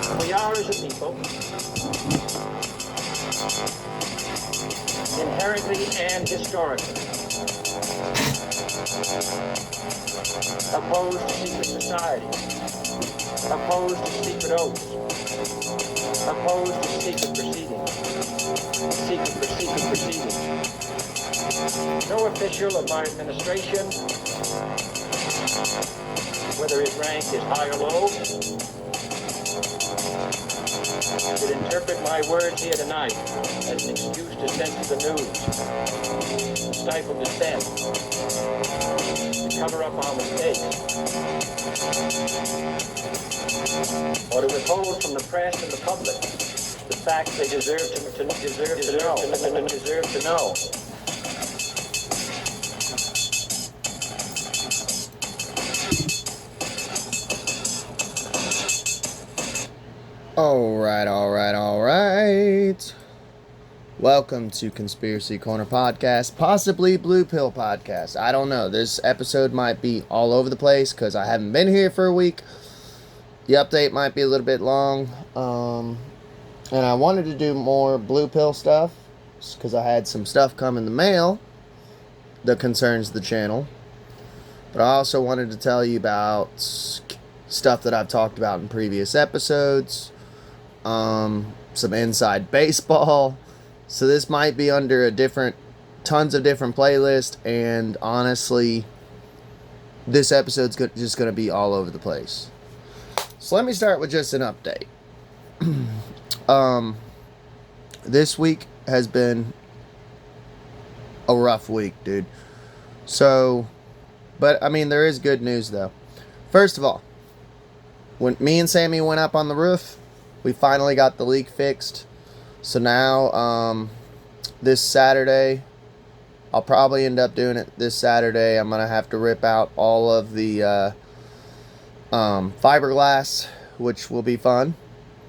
We are, as a people, inherently and historically opposed to secret society, opposed to secret oaths, opposed to secret proceedings. No official of my administration, whether his rank is high or low, should interpret my words here tonight as an excuse to censor the news, to stifle dissent, to cover up our mistakes, or to withhold from the press and the public the facts they deserve to know. Alright. Welcome to Conspiracy Corner Podcast, possibly Blue Pill Podcast. I don't know. This episode might be all over the place because I haven't been here for a week. The update might be a little bit long. And I wanted to do more Blue Pill stuff because I had some stuff come in the mail that concerns the channel. But I also wanted to tell you about stuff that I've talked about in previous episodes. Some inside baseball. So this might be under tons of different playlists, and honestly, this episode's just going to be all over the place. So let me start with just an update. This week has been a rough week, dude. So, but I mean, there is good news though. First of all, when me and Sammy went up on the roof, we finally got the leak fixed. So now, this Saturday, I'll probably end up doing it this Saturday. I'm going to have to rip out all of the fiberglass, which will be fun.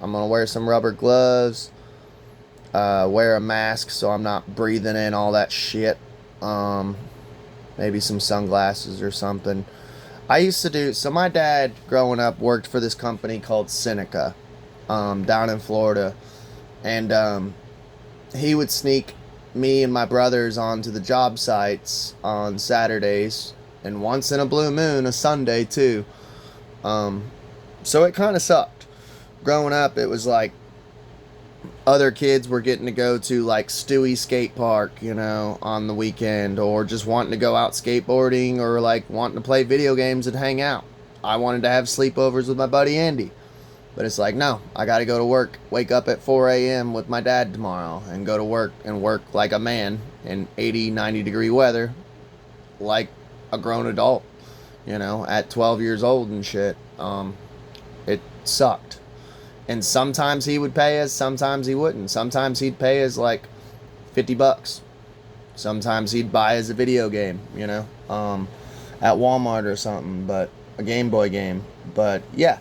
I'm going to wear some rubber gloves, wear a mask so I'm not breathing in all that shit. Maybe some sunglasses or something. So my dad, growing up, worked for this company called Seneca, down in Florida. And he would sneak me and my brothers onto the job sites on Saturdays, and once in a blue moon, a Sunday too. So it kind of sucked. Growing up, it was like other kids were getting to go to like Stewie Skate Park, on the weekend, or just wanting to go out skateboarding, or like wanting to play video games and hang out. I wanted to have sleepovers with my buddy Andy. But it's like, no, I got to go to work, wake up at 4 a.m. with my dad tomorrow, and go to work and work like a man in 80, 90 degree weather, like a grown adult, at 12 years old and shit. It sucked. And sometimes he would pay us, sometimes he wouldn't. Sometimes he'd pay us like $50. Sometimes he'd buy us a video game, at Walmart or something, but a Game Boy game. But yeah.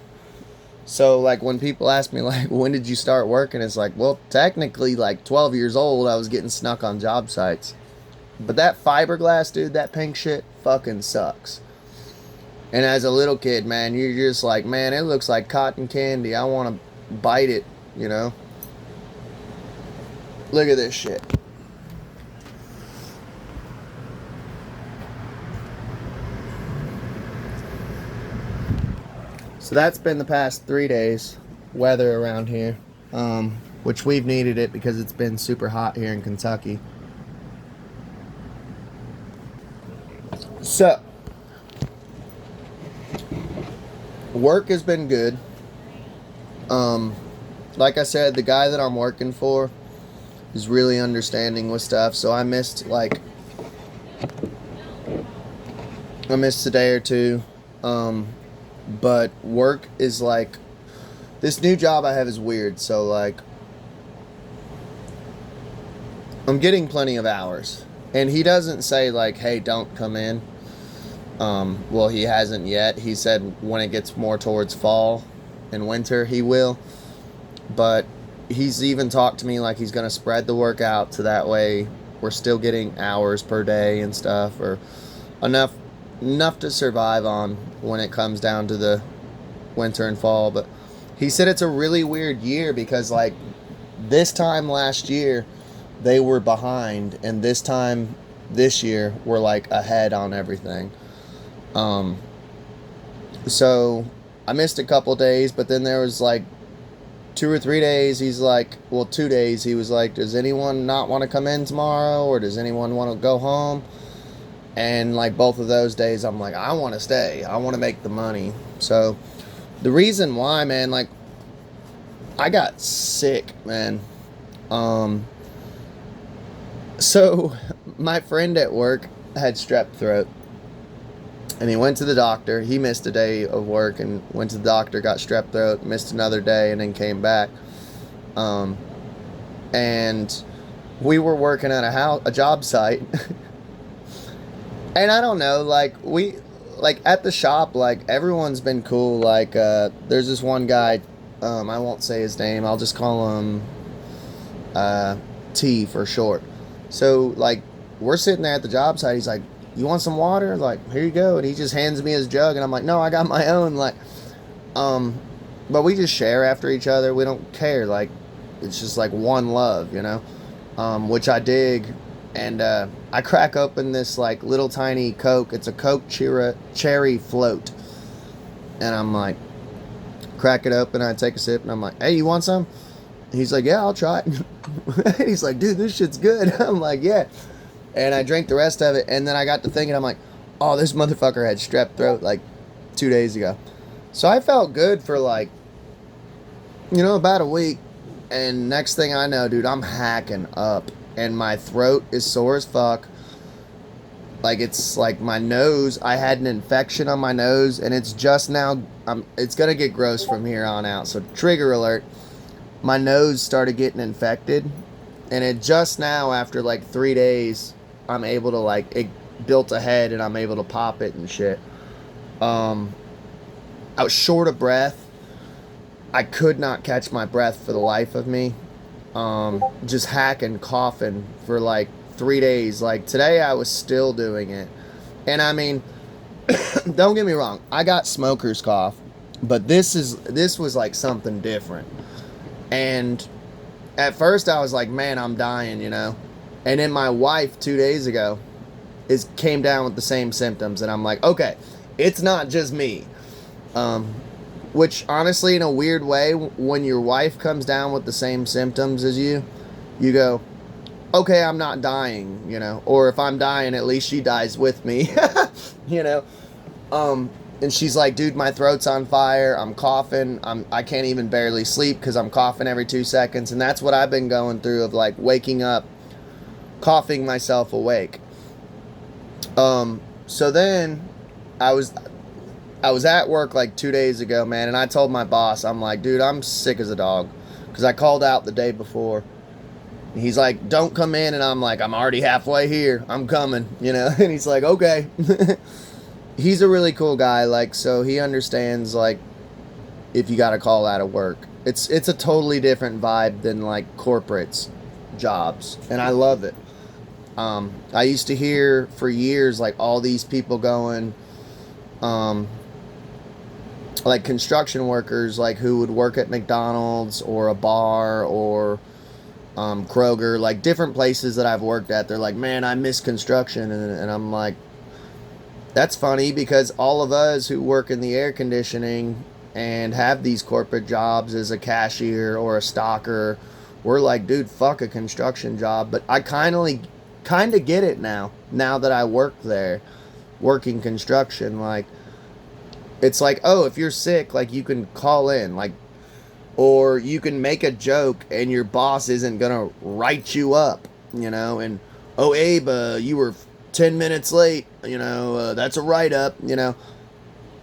So, like, when people ask me, like, when did you start working? It's like, well, technically, like, 12 years old, I was getting snuck on job sites. But that fiberglass, dude, that pink shit fucking sucks. And as a little kid, man, you're just like, man, it looks like cotton candy. I want to bite it, Look at this shit. So that's been the past 3 days, weather around here, which we've needed it because it's been super hot here in Kentucky. So, work has been good. Like I said, the guy that I'm working for is really understanding with stuff, so I missed a day or two. But work is like, this new job I have is weird. So like, I'm getting plenty of hours, and he doesn't say like, hey, don't come in. Well, he hasn't yet. He said when it gets more towards fall and winter, he will. But he's even talked to me like he's going to spread the work out so that way we're still getting hours per day and stuff, or enough to survive on when it comes down to the winter and fall. But He said it's a really weird year because, like, this time last year, they were behind, and this time this year, we're, like, ahead on everything. So I missed a couple days, but then there was, like, 2 or 3 days, he's like, well, 2 days, he was like, does anyone not want to come in tomorrow, or does anyone want to go home? And, like, both of those days, I'm like, I want to stay. I want to make the money. So the reason why, man, like, I got sick, man. So my friend at work had strep throat, and he went to the doctor. He missed a day of work and went to the doctor, got strep throat, missed another day, and then came back. And we were working at a job site. And I don't know, like, at the shop, like, everyone's been cool. Like, there's this one guy, I won't say his name, I'll just call him T for short. So, like, we're sitting there at the job site, he's like, you want some water? Like, here you go. And he just hands me his jug, and I'm like, no, I got my own. Like, but we just share after each other. We don't care. Like, it's just like one love, you know, which I dig. And I crack open this, like, little tiny Coke. It's a Coke cherry float. And I'm like, crack it open. I take a sip, and I'm like, hey, you want some? He's like, yeah, I'll try it. He's like, dude, this shit's good. I'm like, yeah. And I drank the rest of it, and then I got to thinking, I'm like, oh, this motherfucker had strep throat, like, 2 days ago. So I felt good for, like, you know, about a week. And next thing I know, dude, I'm hacking up. And my throat is sore as fuck. Like, it's like my nose, I had an infection on my nose, and it's just now, it's going to get gross from here on out. So trigger alert, my nose started getting infected. And it just now, after, like, 3 days, I'm able to, like, it built a head, and I'm able to pop it and shit. I was short of breath. I could not catch my breath for the life of me. Just hacking, coughing for, like, 3 days. Like, today I was still doing it. And I mean, don't get me wrong, I got smoker's cough, but this was like something different. And at first I was like, man, I'm dying, you know. And then my wife 2 days ago came down with the same symptoms, and I'm like, okay, it's not just me. Which, honestly, in a weird way, when your wife comes down with the same symptoms as you go, okay, I'm not dying, you know. Or if I'm dying, at least she dies with me, you know. And she's like, dude, my throat's on fire. I'm coughing. I can't even barely sleep because I'm coughing every 2 seconds. And that's what I've been going through, of, like, waking up, coughing myself awake. So then I was at work like 2 days ago, man, and I told my boss, I'm like, dude, I'm sick as a dog, because I called out the day before. He's like, don't come in, and I'm like, I'm already halfway here. I'm coming, you know. And he's like, okay. He's a really cool guy, like, so he understands, like, if you got to call out of work. It's a totally different vibe than, like, corporates jobs, and I love it. I used to hear for years, like, all these people going, like, construction workers, like, who would work at McDonald's or a bar or Kroger, like, different places that I've worked at. They're like, man, I miss construction. And I'm like, that's funny, because all of us who work in the air conditioning and have these corporate jobs as a cashier or a stocker, we're like, dude, fuck a construction job. But I kind of get it now that I work there, working construction. Like, it's like, oh, if you're sick, like, you can call in, like, or you can make a joke and your boss isn't gonna write you up, you know. And, oh, Abe, you were 10 minutes late, you know, that's a write-up, you know.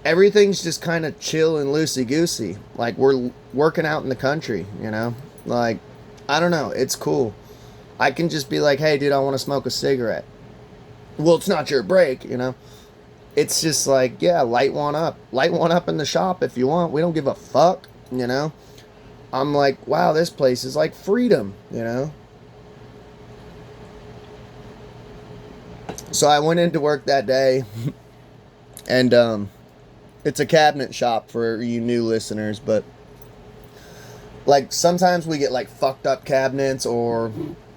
Everything's just kind of chill and loosey-goosey. Like, we're working out in the country, you know. Like, I don't know, it's cool. I can just be like, hey, dude, I want to smoke a cigarette. Well, it's not your break, you know. It's just like, yeah, light one up in the shop if you want. We don't give a fuck, you know. I'm like, wow, this place is like freedom, you know. So I went into work that day, and it's a cabinet shop for you new listeners, but like sometimes we get like fucked up cabinets or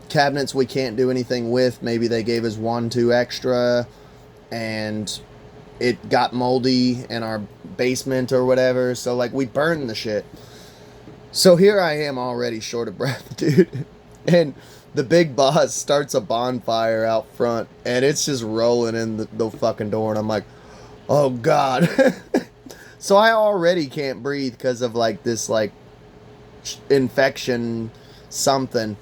cabinets we can't do anything with. Maybe they gave us 1, 2 extra and it got moldy in our basement or whatever. So like we burned the shit. So here I am already short of breath, dude. And the big boss starts a bonfire out front and it's just rolling in the fucking door. And I'm like, oh God. So I already can't breathe because of like this like infection something.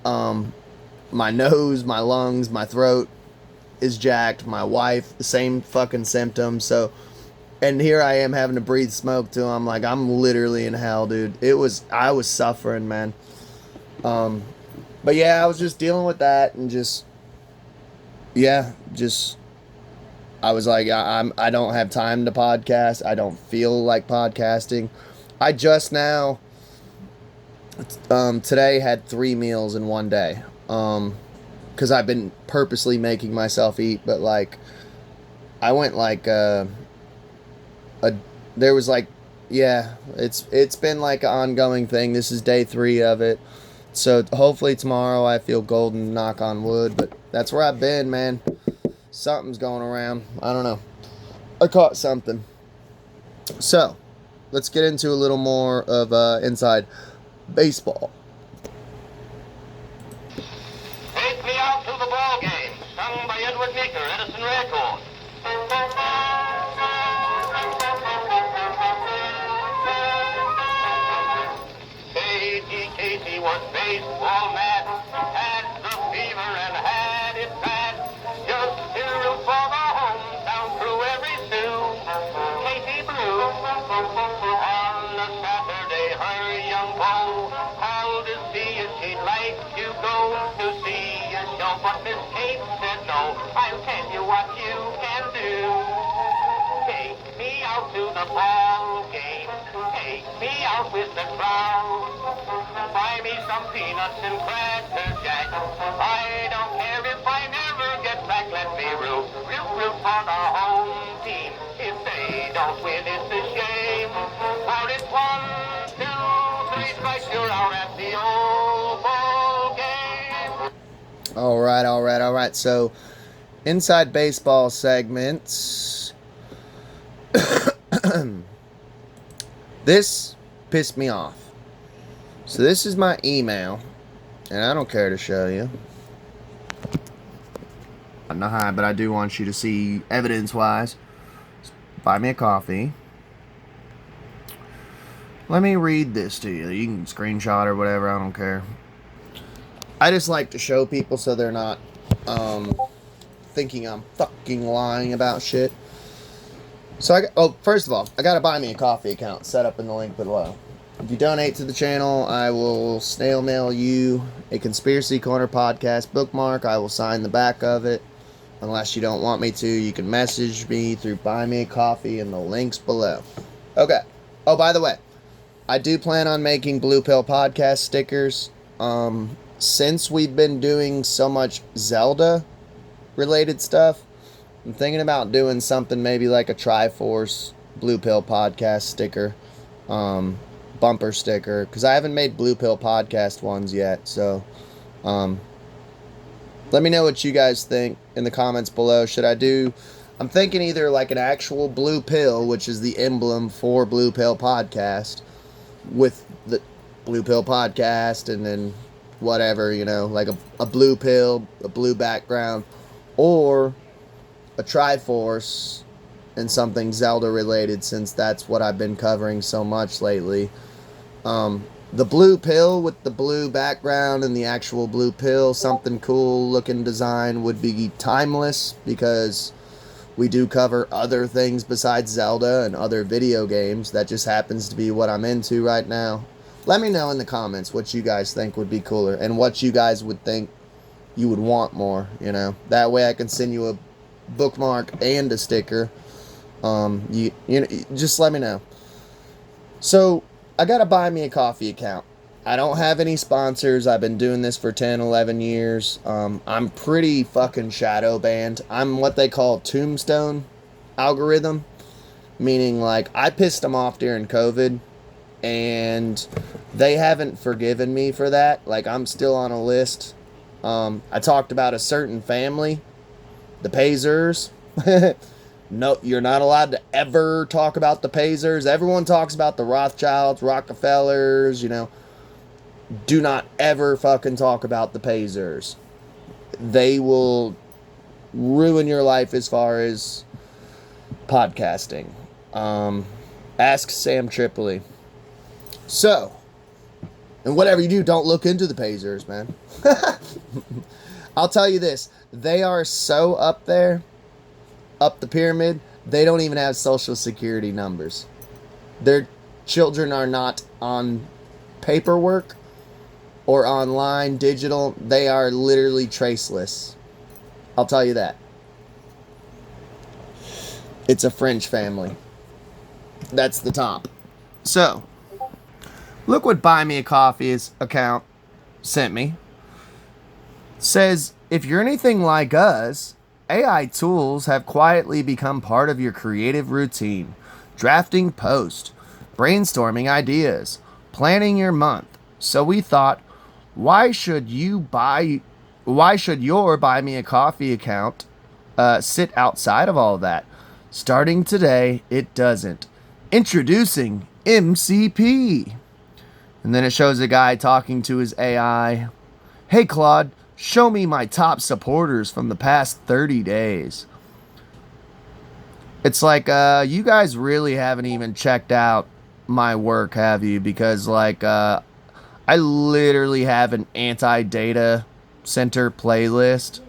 My nose, my lungs, my throat is jacked. My wife, the same fucking symptoms. So, and here I am having to breathe smoke too. I'm like, I'm literally in hell, dude. I was suffering, man. But yeah, I was just dealing with that and just, yeah, just, I was like, I don't have time to podcast. I don't feel like podcasting. I just now, today had 3 meals in one day. Because I've been purposely making myself eat, but like, I went like, there was like, yeah, it's been like an ongoing thing. This is day 3 of it. So hopefully tomorrow I feel golden, knock on wood, but that's where I've been, man. Something's going around. I don't know. I caught something. So, let's get into a little more of inside baseball. Take me out to the ball game, sung by Edward Meeker, Edison Record. Casey was baseball mad, had the fever and had it bad. Just to root for the hometown through every stew. Casey Blue. On a Saturday, her young beau called to see if she'd like to go to see a show, but Miss Kate said no. I'll tell you what you can do. Take me out to the ball game. Take me out with the crowd. Buy me some peanuts and cracker jack. I don't care if I never get back. Let me root for the home team. If they don't win, it's a shame. For it's 1, 2, 3 strikes, you're out at the old ball game. All right. So, inside baseball segments. This pissed me off. So this is my email, and I don't care to show you. I'm not high, but I do want you to see evidence-wise. Buy me a coffee. Let me read this to you. You can screenshot or whatever, I don't care. I just like to show people so they're not thinking I'm fucking lying about shit. So, first of all, I got a Buy Me a Coffee account set up in the link below. If you donate to the channel, I will snail mail you a Conspiracy Corner podcast bookmark. I will sign the back of it. Unless you don't want me to, you can message me through Buy Me a Coffee in the links below. Okay. Oh, by the way, I do plan on making Blue Pill podcast stickers. Since we've been doing so much Zelda-related stuff, I'm thinking about doing something maybe like a Triforce Blue Pill podcast sticker. Bumper sticker, because I haven't made Blue Pill podcast ones yet, so let me know what you guys think in the comments below. Should I do, I'm thinking either like an actual blue pill, which is the emblem for Blue Pill podcast, with the Blue Pill podcast, and then whatever, like a blue pill, a blue background, or a Triforce and something Zelda related, since that's what I've been covering so much lately. The blue pill with the blue background and the actual blue pill, something cool looking design, would be timeless, because we do cover other things besides Zelda and other video games. That just happens to be what I'm into right now. Let me know in the comments what you guys think would be cooler and what you guys would think you would want more, That way I can send you a bookmark and a sticker. Just let me know. So, I got a Buy Me a Coffee account. I don't have any sponsors. I've been doing this for 10, 11 years. I'm pretty fucking shadow banned. I'm what they call tombstone algorithm. Meaning, like, I pissed them off during COVID. and they haven't forgiven me for that. Like, I'm still on a list. I talked about a certain family, the Pazers. No, you're not allowed to ever talk about the Pazers. Everyone talks about the Rothschilds, Rockefellers, you know. Do not ever fucking talk about the Pazers. They will ruin your life as far as podcasting. Ask Sam Tripoli. So, and whatever you do, don't look into the Pacers, man. I'll tell you this. They are so up there, up the pyramid, they don't even have social security numbers. Their children are not on paperwork or online, digital. They are literally traceless. I'll tell you that. It's a French family. That's the top. So, look what Buy Me a Coffee's account sent me. Says, if you're anything like us, AI tools have quietly become part of your creative routine. Drafting posts, brainstorming ideas, planning your month. So we thought, why should your Buy Me a Coffee account sit outside of all that? Starting today, it doesn't. Introducing MCP. And then it shows a guy talking to his AI. Hey Claude, show me my top supporters from the past 30 days. It's like, you guys really haven't even checked out my work, have you? Because, like, I literally have an anti-data center playlist.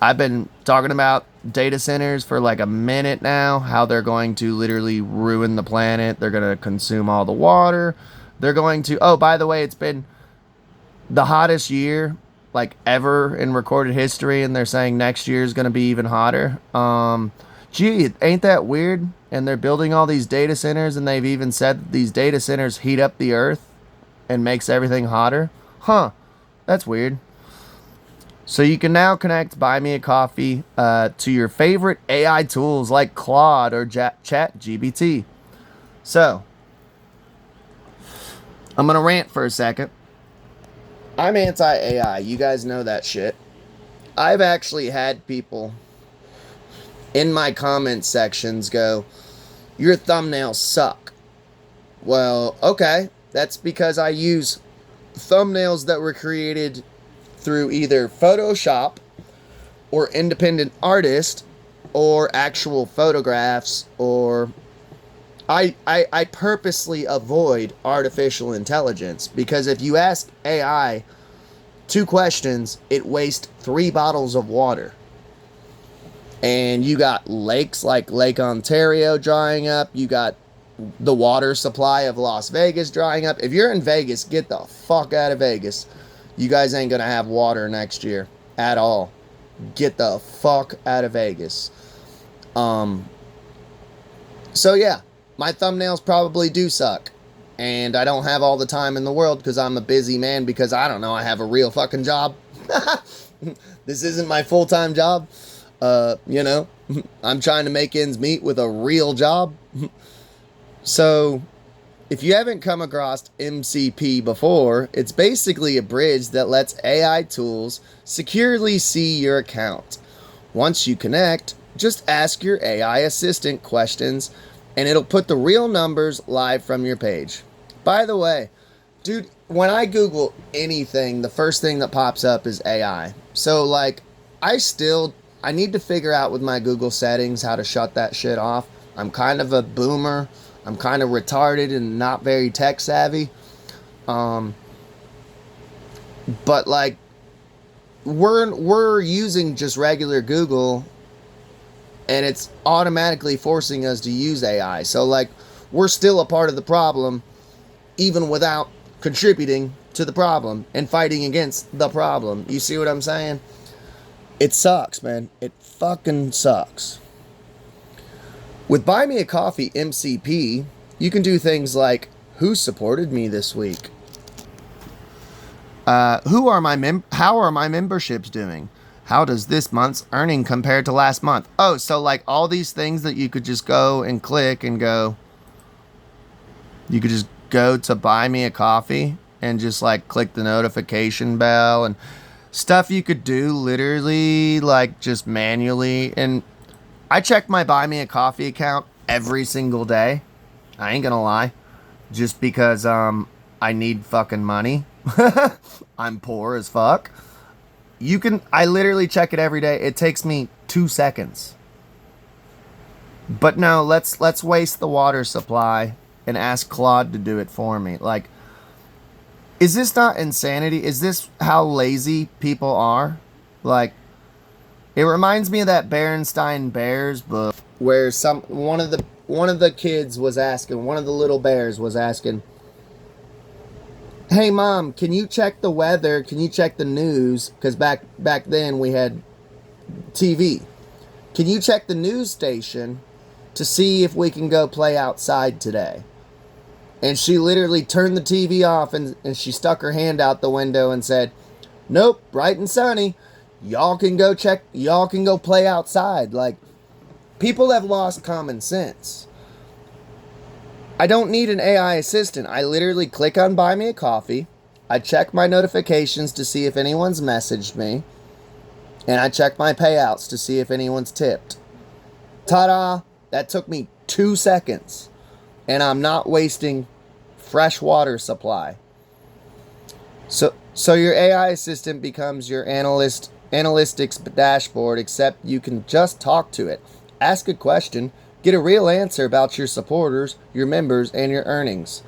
I've been talking about data centers for like a minute now, how they're going to literally ruin the planet. They're going to consume all the water. They're going to, oh, by the way, it's been the hottest year like ever in recorded history, and they're saying next year is going to be even hotter. Gee, ain't that weird? And they're building all these data centers, and they've even said that these data centers heat up the earth and makes everything hotter. Huh, that's weird. So you can now connect Buy Me a Coffee to your favorite AI tools like Claude or ChatGPT. So, I'm going to rant for a second. I'm anti-AI. You guys know that shit. I've actually had people in my comment sections go, your thumbnails suck. Well, okay. That's because I use thumbnails that were created through either Photoshop or independent artist or actual photographs, or I purposely avoid artificial intelligence, because if you ask AI 2 questions, it wastes 3 bottles of water. And you got lakes like Lake Ontario drying up. You got the water supply of Las Vegas drying up. If you're in Vegas, get the fuck out of Vegas. You guys ain't gonna have water next year at all. Get the fuck out of Vegas. So yeah, my thumbnails probably do suck. And I don't have all the time in the world because I'm a busy man, because I don't know, I have a real fucking job. This isn't my full-time job. You know, I'm trying to make ends meet with a real job. So, if you haven't come across MCP before, it's basically a bridge that lets AI tools securely see your account. Once you connect, just ask your AI assistant questions and it'll put the real numbers live from your page. By the way, dude, when I Google anything, the first thing that pops up is AI. So, like, I need to figure out with my Google settings how to shut that shit off. I'm kind of a boomer. I'm kind of retarded and not very tech savvy. But like, we're using just regular Google, and it's automatically forcing us to use AI. So like, we're still a part of the problem, even without contributing to the problem and fighting against the problem. You see what I'm saying? It sucks, man. It fucking sucks. With Buy Me a Coffee MCP, you can do things like, who supported me this week? How are my memberships doing? How does this month's earning compare to last month? Oh, so like all these things that you could just go and click and go. You could just go to buy me a coffee and just like click the notification bell and stuff you could do literally like just manually. And I check my buy me a coffee account every single day. I ain't gonna lie. Just because I need fucking money. I'm poor as fuck. I literally check it every day. It takes me 2 seconds. But no, let's waste the water supply and ask Claude to do it for me. Like, is this not insanity? Is this how lazy people are? Like, it reminds me of that Berenstain Bears book where one of the kids was asking, one of the little bears was asking, "Hey mom, can you check the weather? Can you check the news? Because back then we had TV. Can you check the news station to see if we can go play outside today?" And she literally turned the TV off and she stuck her hand out the window and said, "Nope, bright and sunny. Y'all can go play outside." Like, people have lost common sense. I don't need an AI assistant. I literally click on buy me a coffee. I check my notifications to see if anyone's messaged me. And I check my payouts to see if anyone's tipped. Ta-da! That took me 2 seconds. And I'm not wasting fresh water supply. So your AI assistant becomes your analytics dashboard, except you can just talk to it. Ask a question. Get a real answer about your supporters, your members, and your earnings.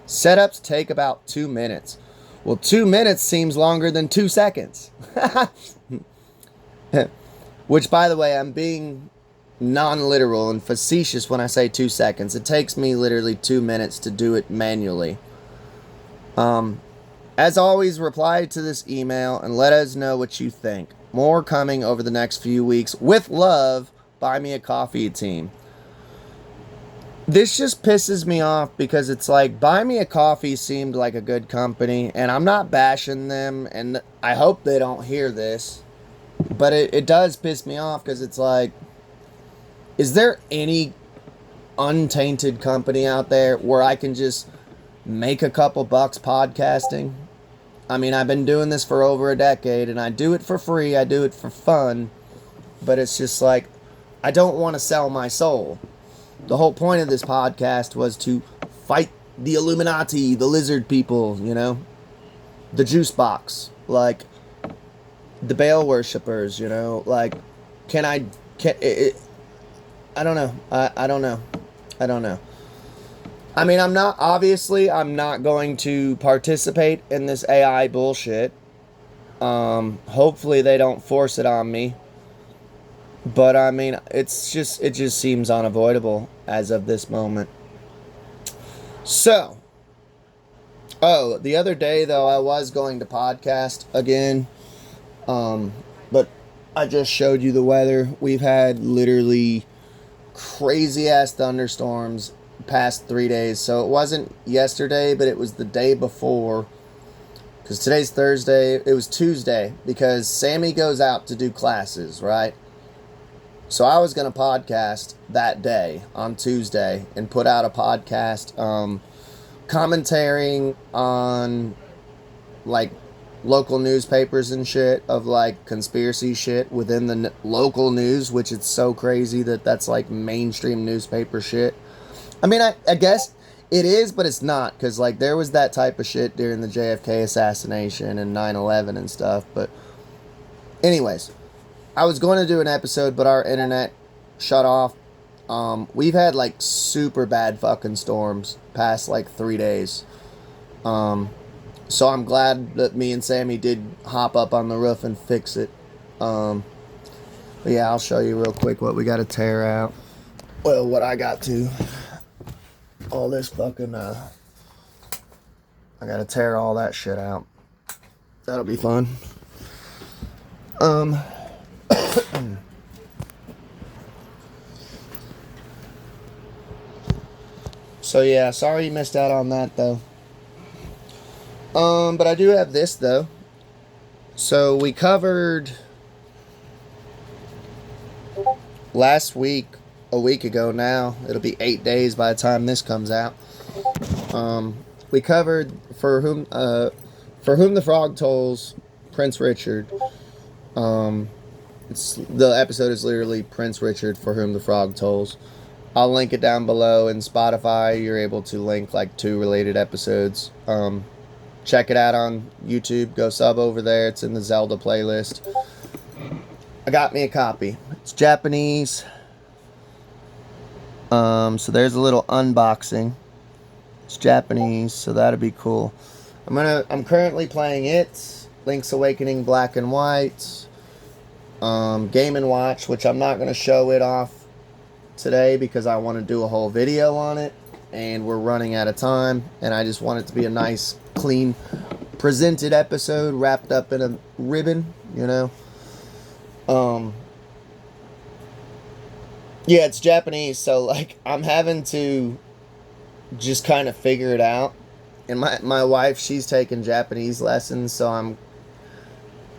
Setups take about 2 minutes. Well, 2 minutes seems longer than 2 seconds. Which, by the way, I'm being non-literal and facetious when I say 2 seconds. It takes me literally 2 minutes to do it manually. As always, reply to this email and let us know what you think. More coming over the next few weeks. With love, Buy Me a Coffee team. This just pisses me off because it's like, Buy Me a Coffee seemed like a good company, and I'm not bashing them, and I hope they don't hear this, but it does piss me off because it's like, is there any untainted company out there where I can just make a couple bucks podcasting? I mean, I've been doing this for over a decade, and I do it for free, I do it for fun, but it's just like, I don't want to sell my soul. The whole point of this podcast was to fight the Illuminati, the lizard people, you know, the juice box, like the Baal worshippers, you know, like, I don't know. I don't know. I mean, I'm not going to participate in this AI bullshit. Hopefully they don't force it on me. But I mean, it just seems unavoidable as of this moment. So, the other day though, I was going to podcast again. But I just showed you the weather. We've had literally crazy ass thunderstorms past 3 days. So it wasn't yesterday, but it was the day before. Because today's Thursday. It was Tuesday because Sammy goes out to do classes, right? So I was going to podcast that day on Tuesday and put out a podcast commentating on like local newspapers and shit of like conspiracy shit within the local news, which it's so crazy that that's like mainstream newspaper shit. I mean, I guess it is, but it's not, because like there was that type of shit during the JFK assassination and 9/11 and stuff. But anyways, I was going to do an episode, but our internet shut off. We've had like super bad fucking storms past like 3 days. So I'm glad that me and Sammy did hop up on the roof and fix it. But yeah, I'll show you real quick what we got to tear out. Well, what I got to. All this fucking, I gotta tear all that shit out. That'll be fun. So yeah, sorry you missed out on that though. But I do have this though. So we covered last week, a week ago now, it'll be 8 days by the time this comes out. We covered for whom the frog tolls, Prince Richard. The episode is literally Prince Richard, for whom the frog tolls. I'll link it down below. In Spotify, you're able to link like 2 related episodes. Check it out on YouTube. Go sub over there. It's in the Zelda playlist. I got me a copy. It's Japanese. So there's a little unboxing. It's Japanese, so that'll be cool. I'm currently playing it. Link's Awakening Black and White. Game & Watch, which I'm not going to show it off today because I want to do a whole video on it, and we're running out of time, and I just want it to be a nice, clean, presented episode wrapped up in a ribbon, you know. Yeah, it's Japanese, so like I'm having to just kind of figure it out. And my wife, she's taking Japanese lessons, so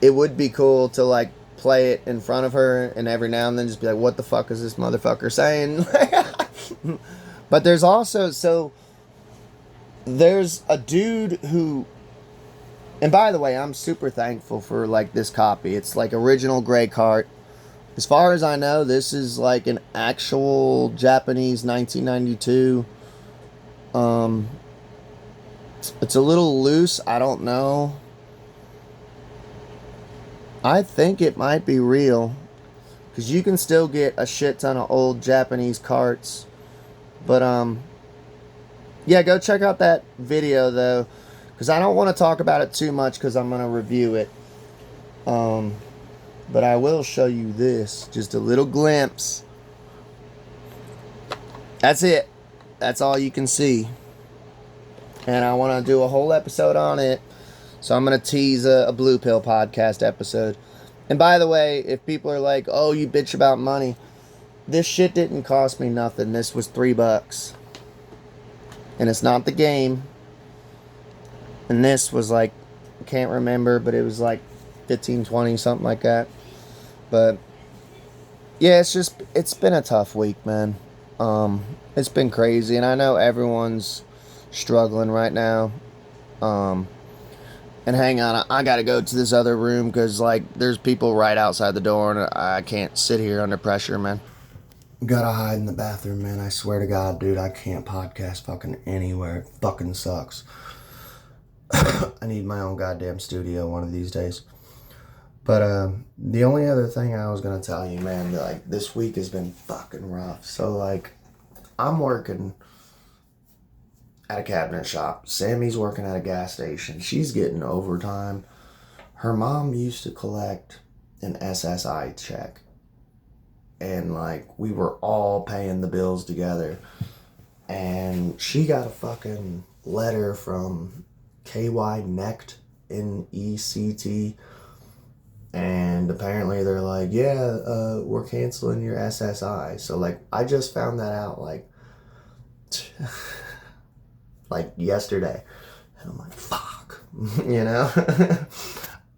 it would be cool to like play it in front of her and every now and then just be like, what the fuck is this motherfucker saying? But there's also, there's a dude who, and by the way, I'm super thankful for like this copy. It's like original gray cart. As far as I know, this is like an actual Japanese 1992. It's a little loose. I don't know. I think it might be real, because you can still get a shit ton of old Japanese carts. But yeah, go check out that video though, because I don't want to talk about it too much because I'm going to review it. But I will show you this, just a little glimpse. That's it. That's all you can see. And I want to do a whole episode on it. So I'm going to tease a Blue Pill podcast episode. And by the way, if people are like, oh, you bitch about money, this shit didn't cost me nothing. This was $3. And it's not the game. And this was like, I can't remember, but it was like 15, 20, something like that. But yeah, it's been a tough week, man. It's been crazy, and I know everyone's struggling right now. And hang on, I gotta go to this other room because like there's people right outside the door, and I can't sit here under pressure, man. Gotta hide in the bathroom, man. I swear to God, dude, I can't podcast fucking anywhere. It fucking sucks. I need my own goddamn studio one of these days. But the only other thing I was gonna tell you, man, like this week has been fucking rough. So like, I'm working at a cabinet shop. Sammy's working at a gas station. She's getting overtime. Her mom used to collect an SSI check. And like, we were all paying the bills together. And she got a fucking letter from KY Next, NECT. And apparently they're like, yeah, we're canceling your SSI. So like, I just found that out like like yesterday, and I'm like, fuck, you know.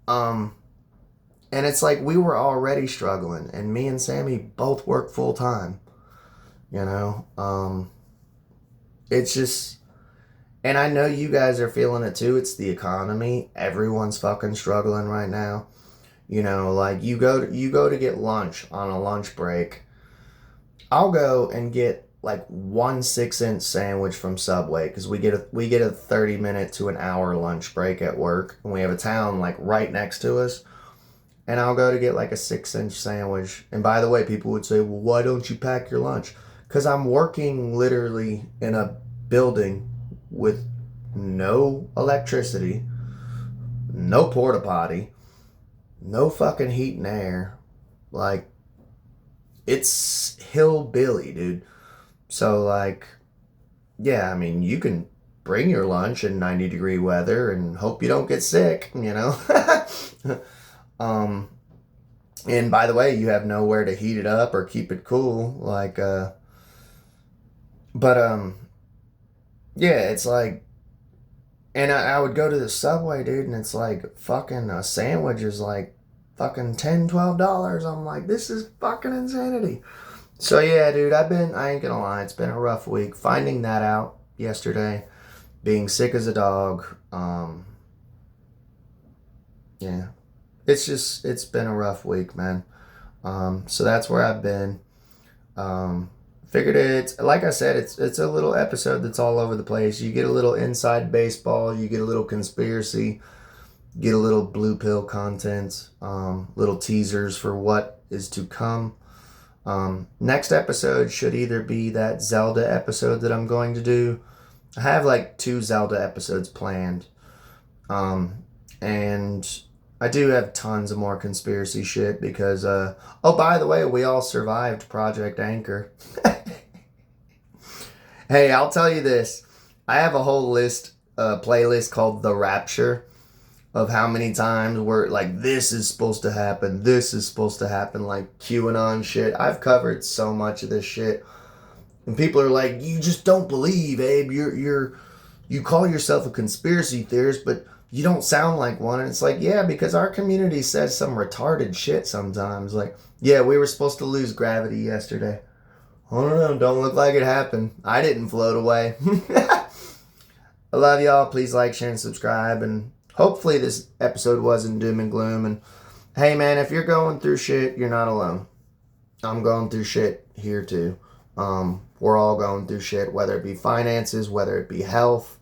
And it's like we were already struggling, and me and Sammy both work full time, you know. It's just, and I know you guys are feeling it too. It's the economy. Everyone's fucking struggling right now. You know, like you go to get lunch on a lunch break. I'll go and get like 1 6-inch sandwich from Subway because we get a 30-minute to an hour lunch break at work, and we have a town like right next to us. And I'll go to get like a 6-inch sandwich. And by the way, people would say, well, why don't you pack your lunch? Because I'm working literally in a building with no electricity, no porta potty, no fucking heat and air. Like, it's hillbilly, dude. So, like, yeah, I mean, you can bring your lunch in 90-degree weather and hope you don't get sick, you know? And by the way, you have nowhere to heat it up or keep it cool. Like, yeah, it's like, and I would go to the Subway, dude, and it's like fucking a sandwich is like fucking $10, $12. I'm like, this is fucking insanity. So yeah, dude, I ain't gonna lie, it's been a rough week. Finding that out yesterday, being sick as a dog, yeah. It's been a rough week, man. So that's where I've been. Figured it's like I said, it's a little episode that's all over the place. You get a little inside baseball, you get a little conspiracy, get a little blue pill content, little teasers for what is to come. Next episode should either be that Zelda episode that I'm going to do. I have like 2 Zelda episodes planned. And I do have tons of more conspiracy shit because, oh, by the way, we all survived Project Anchor. Hey, I'll tell you this. I have a whole playlist called The Rapture of how many times we're like, this is supposed to happen, like QAnon shit. I've covered so much of this shit. And people are like, you just don't believe, Abe. You call yourself a conspiracy theorist, but you don't sound like one. And it's like, yeah, because our community says some retarded shit sometimes. Like, yeah, we were supposed to lose gravity yesterday. I don't know, don't look like it happened. I didn't float away. I love y'all. Please like, share, and subscribe. And hopefully this episode wasn't doom and gloom. And hey, man, if you're going through shit, you're not alone. I'm going through shit here too. We're all going through shit, whether it be finances, whether it be health,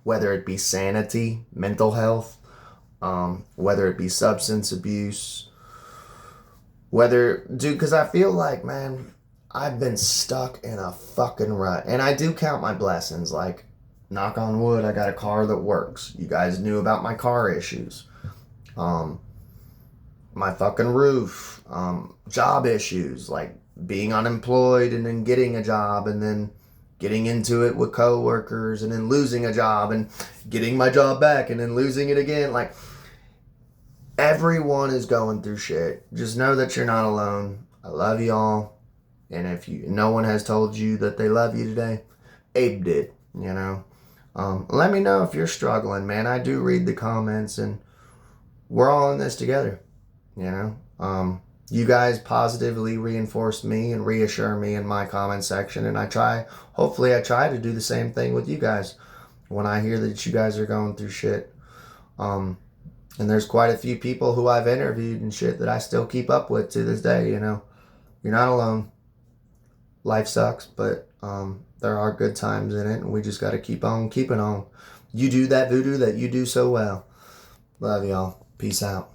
whether it be sanity, mental health, whether it be substance abuse, because I feel like, man, I've been stuck in a fucking rut. And I do count my blessings, like, knock on wood, I got a car that works. You guys knew about my car issues. My fucking roof, job issues, like being unemployed and then getting a job and then getting into it with coworkers and then losing a job and getting my job back and then losing it again. Like, everyone is going through shit. Just know that you're not alone. I love y'all. And if no one has told you that they love you today, Abe did, you know. Let me know if you're struggling, man. I do read the comments and we're all in this together, you know. You guys positively reinforce me and reassure me in my comment section, and hopefully I try to do the same thing with you guys when I hear that you guys are going through shit. And there's quite a few people who I've interviewed and shit that I still keep up with to this day, you know. You're not alone. Life sucks, but there are good times in it, and we just got to keep on keeping on. You do that voodoo that you do so well. Love y'all. Peace out.